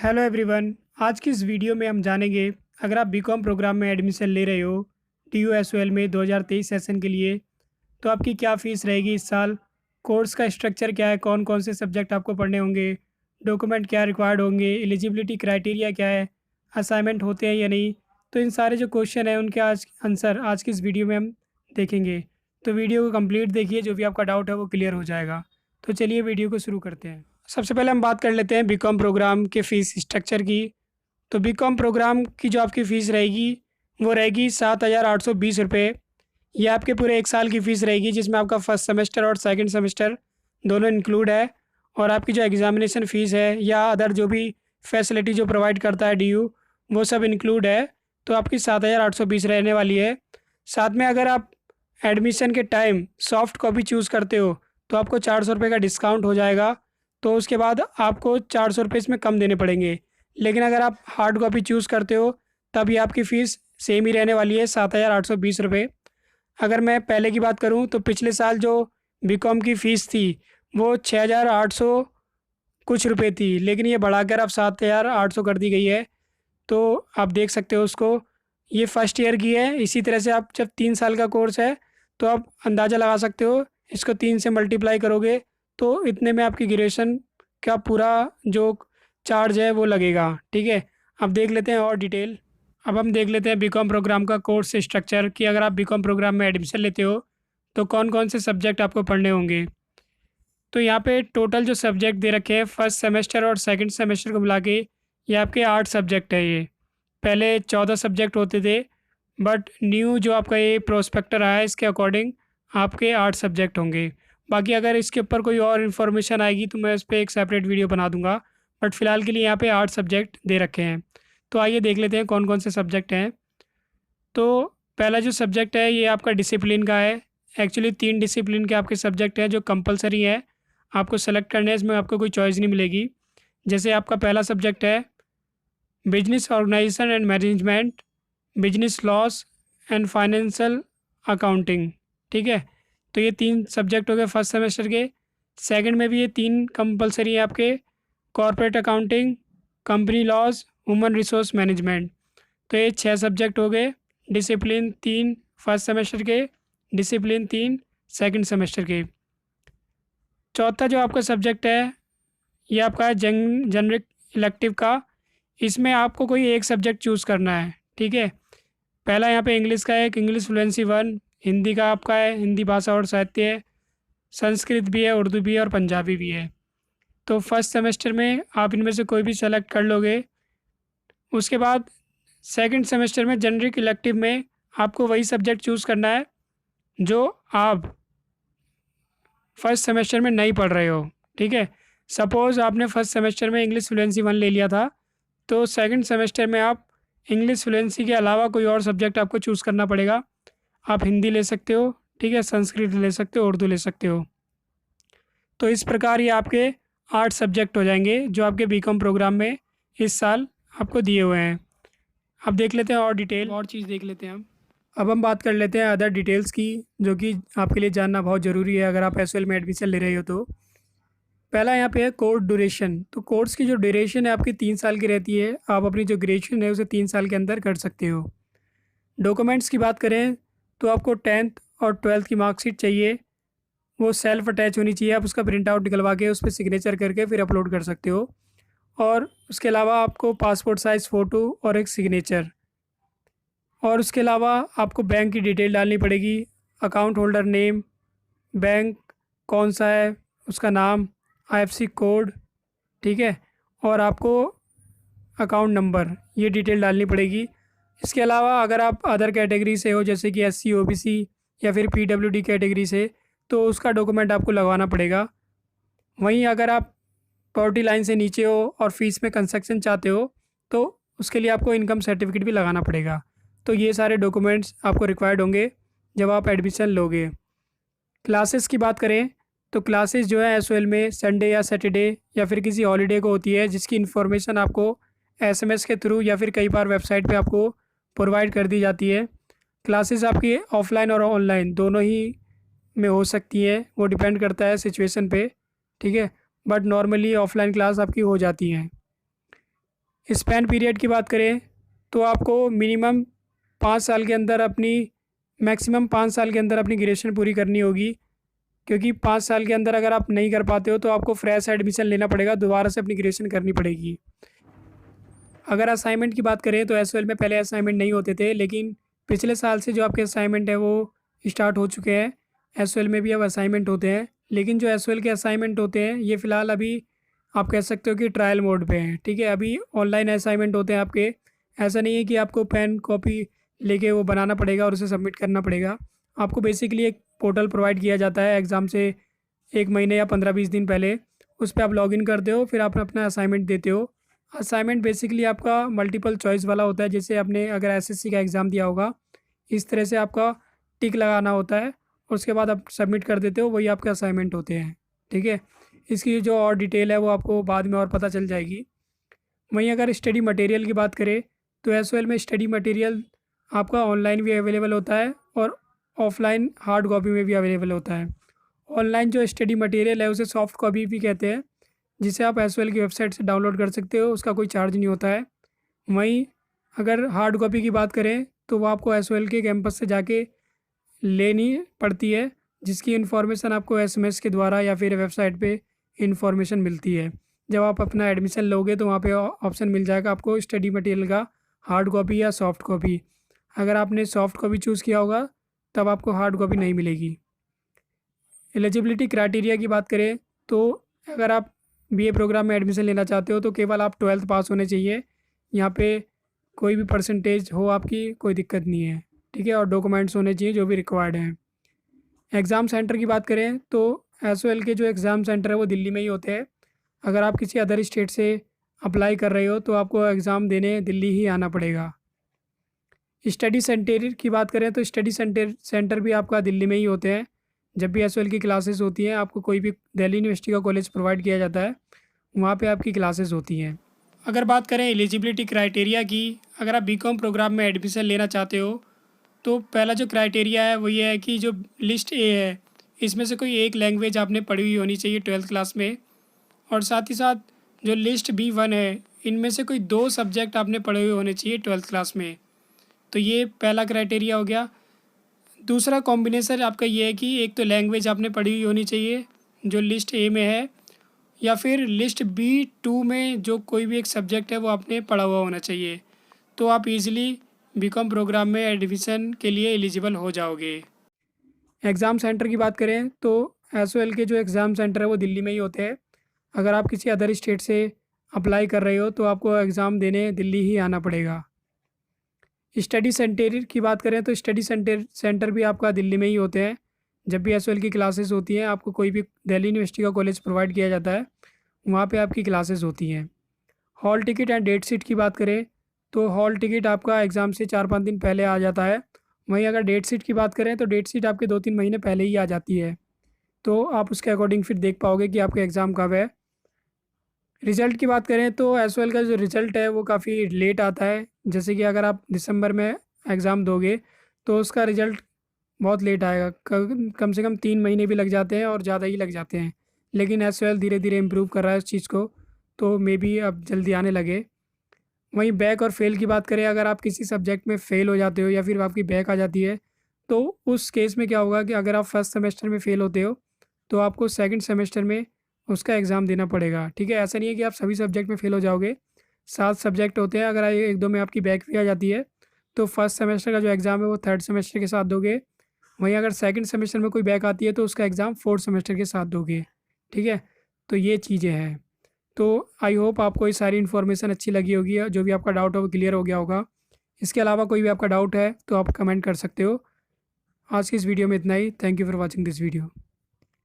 Hello everyone. आज की इस वीडियो में हम जानेंगे, अगर आप बीकॉम प्रोग्राम में एडमिशन ले रहे हो TUSOL में 2023 सेशन के लिए, तो आपकी क्या फ़ीस रहेगी इस साल, कोर्स का स्ट्रक्चर क्या है, कौन कौन से सब्जेक्ट आपको पढ़ने होंगे, डॉक्यूमेंट क्या रिक्वायर्ड होंगे, एलिजिबिलिटी क्राइटेरिया क्या है, असाइनमेंट होते हैं या नहीं। तो इन सारे जो क्वेश्चन हैं उनके आज आंसर आज की इस वीडियो में हम देखेंगे। तो वीडियो को कंप्लीट देखिए, जो भी आपका डाउट है वो क्लियर हो जाएगा। तो चलिए वीडियो को शुरू करते हैं। सबसे पहले हम बात कर लेते हैं बीकॉम प्रोग्राम के फ़ीस स्ट्रक्चर की। तो बीकॉम प्रोग्राम की जो आपकी फ़ीस रहेगी वो रहेगी 7,820 रुपये। ये आपके पूरे एक साल की फ़ीस रहेगी, जिसमें आपका फर्स्ट सेमेस्टर और सेकंड सेमेस्टर दोनों इंक्लूड है। और आपकी जो एग्ज़ामिनेशन फ़ीस है या अदर जो भी फैसिलिटी जो प्रोवाइड करता है DU, वो सब इंक्लूड है। तो आपकी 7,820 रहने वाली है। साथ में अगर आप एडमिशन के टाइम सॉफ्ट कॉपी चूज़ करते हो तो आपको 400 रुपये का डिस्काउंट हो जाएगा। तो उसके बाद आपको 400 रुपये इसमें कम देने पड़ेंगे। लेकिन अगर आप हार्ड कॉपी चूज़ करते हो तब ये आपकी फ़ीस सेम ही रहने वाली है, 7,820 रुपये। अगर मैं पहले की बात करूं तो पिछले साल जो बीकॉम की फ़ीस थी वो 6,800 कुछ रुपये थी, लेकिन ये बढ़ाकर अब 7,800 कर दी गई है। तो आप देख सकते हो उसको, ये फर्स्ट ईयर की है। इसी तरह से आप जब 3 साल का कोर्स है तो आप अंदाज़ा लगा सकते हो, इसको 3 से मल्टीप्लाई करोगे तो इतने में आपकी ग्रेजुएशन का पूरा जो चार्ज है वो लगेगा। ठीक है, अब देख लेते हैं और डिटेल। अब हम देख लेते हैं बीकॉम प्रोग्राम का कोर्स स्ट्रक्चर, कि अगर आप बीकॉम प्रोग्राम में एडमिशन लेते हो तो कौन कौन से सब्जेक्ट आपको पढ़ने होंगे। तो यहाँ पे टोटल जो सब्जेक्ट दे रखे हैं फर्स्ट सेमेस्टर और सेकंड सेमेस्टर को मिला के, ये आपके 8 सब्जेक्ट है। ये पहले 14 सब्जेक्ट होते थे, बट न्यू जो आपका ये प्रोस्पेक्टर आया है इसके अकॉर्डिंग आपके 8 सब्जेक्ट होंगे। बाकी अगर इसके ऊपर कोई और इन्फॉर्मेशन आएगी तो मैं उस पर एक सेपरेट वीडियो बना दूंगा, बट फ़िलहाल के लिए यहाँ पे 8 सब्जेक्ट दे रखे हैं। तो आइए देख लेते हैं कौन कौन से सब्जेक्ट हैं। तो पहला जो सब्जेक्ट है ये आपका डिसिप्लिन का है। एक्चुअली 3 डिसिप्लिन के आपके सब्जेक्ट हैं जो कंपलसरी है, आपको सेलेक्ट करने हैं, इसमें आपको कोई चॉइस नहीं मिलेगी। जैसे आपका पहला सब्जेक्ट है business organisation and management, business laws and financial accounting. ठीक है, तो ये 3 सब्जेक्ट हो गए फर्स्ट सेमेस्टर के। सेकंड में भी ये 3 कंपलसरी है आपके, corporate accounting, company laws, human resource management. तो ये 6 सब्जेक्ट हो गए। डिसिप्लिन 3 फर्स्ट सेमेस्टर के, डिसिप्लिन 3 सेकंड सेमेस्टर के। चौथा जो आपका सब्जेक्ट है ये आपका है जनरिक इलेक्टिव का। इसमें आपको कोई एक सब्जेक्ट चूज़ करना है। ठीक है, पहला यहाँ पे इंग्लिश का है, एक इंग्लिश फ्लुएंसी 1, हिंदी का आपका है, हिंदी भाषा और साहित्य है, संस्कृत भी है, उर्दू भी है और पंजाबी भी है। तो फर्स्ट सेमेस्टर में आप इनमें से कोई भी सेलेक्ट कर लोगे। उसके बाद सेकंड सेमेस्टर में जनरिक इलेक्टिव में आपको वही सब्जेक्ट चूज़ करना है जो आप फर्स्ट सेमेस्टर में नहीं पढ़ रहे हो। ठीक है, सपोज़ आपने फर्स्ट सेमेस्टर में इंग्लिश फ्लुएंसी 1 ले लिया था, तो सेकंड सेमेस्टर में आप इंग्लिश फ्लुएंसी के अलावा कोई और सब्जेक्ट आपको चूज़ करना पड़ेगा। आप हिंदी ले सकते हो, ठीक है, संस्कृत ले सकते हो, उर्दू ले सकते हो। तो इस प्रकार ये आपके 8 सब्जेक्ट हो जाएंगे जो आपके बीकॉम प्रोग्राम में इस साल आपको दिए हुए हैं। अब देख लेते हैं और डिटेल, और चीज़ देख लेते हैं हम। अब हम बात कर लेते हैं अदर डिटेल्स की, जो कि आपके लिए जानना बहुत ज़रूरी है अगर आप SOL में एडमिशन ले रहे हो तो। पहला यहाँ पे है कोर्स ड्यूरेशन। तो कोर्स की जो ड्यूरेशन है आपकी 3 साल की रहती है। आप अपनी जो ग्रेजुएशन है उसे 3 साल के अंदर कर सकते हो। डॉक्यूमेंट्स की बात करें तो आपको 10th और 12th की मार्कशीट चाहिए, वो सेल्फ अटैच होनी चाहिए। आप उसका प्रिंट आउट निकलवा के उस पर सिग्नेचर करके फिर अपलोड कर सकते हो। और उसके अलावा आपको पासपोर्ट साइज़ फ़ोटो और एक सिग्नेचर, और उसके अलावा आपको बैंक की डिटेल डालनी पड़ेगी, अकाउंट होल्डर नेम, बैंक कौन सा है उसका नाम, IFSC कोड, ठीक है, और आपको अकाउंट नंबर, ये डिटेल डालनी पड़ेगी। इसके अलावा अगर आप अदर कैटेगरी से हो, जैसे कि SC OBC या फिर PWD कैटेगरी से, तो उसका डॉक्यूमेंट आपको लगवाना पड़ेगा। वहीं अगर आप पॉवर्टी लाइन से नीचे हो और फीस में कंसेक्शन चाहते हो तो उसके लिए आपको इनकम सर्टिफिकेट भी लगाना पड़ेगा। तो ये सारे डॉक्यूमेंट्स आपको रिक्वायर्ड होंगे जब आप एडमिशन लोगे। क्लासेस की बात करें तो क्लासेस जो है SOL में संडे या सैटरडे या फिर किसी हॉलीडे को होती है, जिसकी इन्फॉर्मेशन आपको SMS के थ्रू या फिर कई बार वेबसाइट पे आपको प्रोवाइड कर दी जाती है। क्लासेस आपकी ऑफलाइन और ऑनलाइन दोनों ही में हो सकती है, वो डिपेंड करता है सिचुएशन पे। ठीक है, बट नॉर्मली ऑफलाइन क्लास आपकी हो जाती हैं। स्पैन पीरियड की बात करें तो आपको मिनिमम 5 साल के अंदर अपनी मैक्सिमम 5 साल के अंदर अपनी ग्रेजुएशन पूरी करनी होगी, क्योंकि 5 साल के अंदर अगर आप नहीं कर पाते हो तो आपको फ्रेश एडमिशन लेना पड़ेगा, दोबारा से अपनी ग्रेजुएशन करनी पड़ेगी। अगर असाइनमेंट की बात करें तो एसओएल में पहले असाइनमेंट नहीं होते थे, लेकिन पिछले साल से जो आपके असाइनमेंट है वो स्टार्ट हो चुके हैं। एसओएल में भी अब असाइनमेंट होते हैं, लेकिन जो एसओएल के असाइनमेंट होते हैं ये फ़िलहाल अभी आप कह सकते हो कि ट्रायल मोड पे हैं। ठीक है, अभी ऑनलाइन असाइनमेंट होते हैं आपके। ऐसा नहीं है कि आपको पेन कॉपी लेके वो बनाना पड़ेगा और उसे सबमिट करना पड़ेगा। आपको बेसिकली एक पोर्टल प्रोवाइड किया जाता है एग्ज़ाम से 1 महीने या 15-20 दिन पहले। उस पर आप लॉगिन करते हो, फिर आप अपना असाइनमेंट देते हो। असाइनमेंट बेसिकली आपका मल्टीपल चॉइस वाला होता है, जैसे आपने अगर एसएससी का एग्ज़ाम दिया होगा इस तरह से आपका टिक लगाना होता है और उसके बाद आप सबमिट कर देते हो, वही आपके असाइनमेंट होते हैं। ठीक है, इसकी जो और डिटेल है वो आपको बाद में और पता चल जाएगी। वहीं अगर स्टडी मटेरियल की बात करें तो एसओएल में स्टडी मटेरियल आपका ऑनलाइन भी अवेलेबल होता है और ऑफलाइन हार्ड कॉपी में भी अवेलेबल होता है। ऑनलाइन जो स्टडी मटेरियल है उसे सॉफ्ट कॉपी भी कहते हैं, जिसे आप एसओएल की वेबसाइट से डाउनलोड कर सकते हो, उसका कोई चार्ज नहीं होता है। वहीं अगर हार्ड कॉपी की बात करें तो वो आपको एसओएल के कैंपस से जाके लेनी पड़ती है, जिसकी इन्फॉर्मेशन आपको एसएमएस के द्वारा या फिर वेबसाइट पे इन्फॉर्मेशन मिलती है। जब आप अपना एडमिशन लोगे तो वहाँ पे ऑप्शन मिल जाएगा आपको स्टडी मटेरियल का हार्ड कॉपी या सॉफ्ट कॉपी। अगर आपने सॉफ्ट कॉपी चूज़ किया होगा तब आपको हार्ड कॉपी नहीं मिलेगी। एलिजिबिलिटी क्राइटेरिया की बात करें तो अगर आप बीए प्रोग्राम में एडमिशन लेना चाहते हो तो केवल आप 12th पास होने चाहिए। यहाँ पे कोई भी परसेंटेज हो आपकी कोई दिक्कत नहीं है। ठीक है, और डॉक्यूमेंट्स होने चाहिए जो भी रिक्वायर्ड हैं। एग्ज़ाम सेंटर की बात करें तो एसओएल के जो एग्ज़ाम सेंटर है वो दिल्ली में ही होते हैं। अगर आप किसी अदर स्टेट से अप्लाई कर रहे हो तो आपको एग्ज़ाम देने दिल्ली ही आना पड़ेगा। स्टडी सेंटर की बात करें तो स्टडी सेंटर भी आपका दिल्ली में ही होते हैं। जब भी एसओएल की क्लासेस होती हैं आपको कोई भी दिल्ली यूनिवर्सिटी का कॉलेज प्रोवाइड किया जाता है, वहाँ पे आपकी क्लासेस होती हैं। अगर बात करें एलिजिबिलिटी क्राइटेरिया की, अगर आप बीकॉम प्रोग्राम में एडमिशन लेना चाहते हो तो पहला जो क्राइटेरिया है वो ये है कि जो लिस्ट ए है इसमें से कोई एक लैंग्वेज आपने पढ़ी हुई होनी चाहिए 12th क्लास में, और साथ ही साथ जो लिस्ट B1 है इनमें से कोई 2 सब्जेक्ट आपने पढ़े हुए होने चाहिए 12th क्लास में। तो ये पहला क्राइटेरिया हो गया। दूसरा कॉम्बिनेशन आपका ये है कि एक तो लैंग्वेज आपने पढ़ी हुई होनी चाहिए जो लिस्ट ए में है, या फिर लिस्ट B2 में जो कोई भी एक सब्जेक्ट है वो आपने पढ़ा हुआ होना चाहिए। तो आप इजीली बीकॉम प्रोग्राम में एडमिशन के लिए एलिजिबल हो जाओगे। एग्ज़ाम सेंटर की बात करें तो एसओएल के जो एग्ज़ाम सेंटर है वो दिल्ली में ही होते हैं। अगर आप किसी अदर स्टेट से अप्लाई कर रहे हो तो आपको एग्ज़ाम देने दिल्ली ही आना पड़ेगा। स्टडी सेंटर की बात करें तो स्टडी सेंटर भी आपका दिल्ली में ही होते हैं। जब भी एसओएल की क्लासेस होती हैं आपको कोई भी दिल्ली यूनिवर्सिटी का कॉलेज प्रोवाइड किया जाता है, वहाँ पे आपकी क्लासेस होती हैं। Hall ticket and date sheet की बात करें तो हॉल टिकट आपका एग्ज़ाम से 4-5 दिन पहले आ जाता है। वहीं अगर डेट शीट की बात करें तो डेट शीट आपके 2-3 महीने पहले ही आ जाती है, तो आप उसके अकॉर्डिंग फिर देख पाओगे कि आपका एग्ज़ाम कब है। रिज़ल्ट की बात करें तो एसओएल का जो रिज़ल्ट है वो काफ़ी लेट आता है। जैसे कि अगर आप दिसंबर में एग्ज़ाम दोगे तो उसका रिज़ल्ट बहुत लेट आएगा, कम से कम 3 महीने भी लग जाते हैं और ज़्यादा ही लग जाते हैं। लेकिन एसओएल धीरे धीरे इम्प्रूव कर रहा है उस चीज़ को, तो मे बी अब जल्दी आने लगे। वहीं बैक और फेल की बात करें, अगर आप किसी सब्जेक्ट में फ़ेल हो जाते हो या फिर आपकी बैक आ जाती है तो उस केस में क्या होगा कि अगर आप फर्स्ट सेमेस्टर में फ़ेल होते हो तो आपको सेकंड सेमेस्टर में उसका एग्ज़ाम देना पड़ेगा। ठीक है, ऐसा नहीं है कि आप सभी सब्जेक्ट में फ़ेल हो जाओगे। 7 सब्जेक्ट होते हैं, अगर 1-2 में आपकी बैक भी आ जाती है तो फर्स्ट सेमेस्टर का जो एग्ज़ाम है वो थर्ड सेमेस्टर के साथ दोगे। वहीं अगर सेकंड सेमेस्टर में कोई बैक आती है तो उसका एग्ज़ाम फोर्थ सेमेस्टर के साथ दोगे। ठीक है, तो ये चीज़ें हैं। तो आई होप आपको ये सारी इन्फॉर्मेशन अच्छी लगी होगी, जो भी आपका डाउट है वो क्लियर हो गया होगा। इसके अलावा कोई भी आपका डाउट है तो आप कमेंट कर सकते हो। आज की इस वीडियो में इतना ही। Thank you for watching this video.